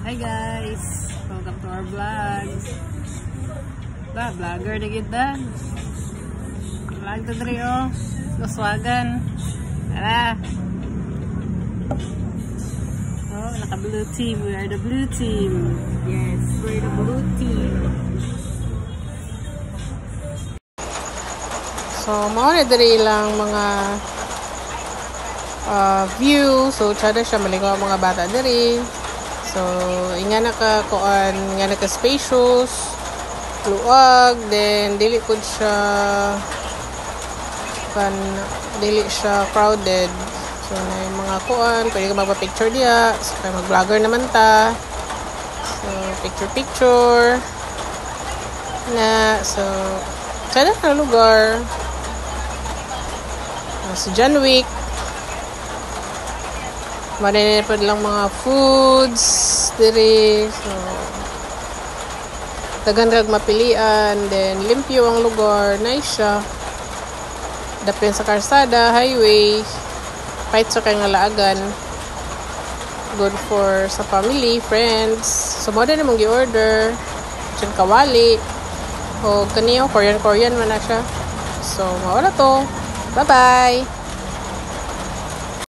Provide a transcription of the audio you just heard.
Hi guys! Welcome to our vlog. Vlogger na gita. Vlog to dre oh. Luswagan. Tara! Oh, naka-blue team. We are the blue team. Yes, we're the blue team. So, mao na diri lang mga view. So, tsada siya maligaw ang mga bata diri. So, nga naka-kuan, nga naka-spacious, luwag, then dili po siya dili siya crowded. So, na yung mga kuan, pwede ka magpa-picture diya. So, mag-vlogger naman ta. So, picture na. So, tsada na lugar. So, John Wick. Marinipad lang mga foods diri. So, dagan kag mapilian. Then, limpyo ang lugar. Nice siya. Dapin sa karsada, highway. Kahit sa kayong alaagan. Good for sa family, friends. So, mo din namang gi-order. Diyan kawali. O, kaniyo, Korean man na siya. So, maura to. Bye-bye!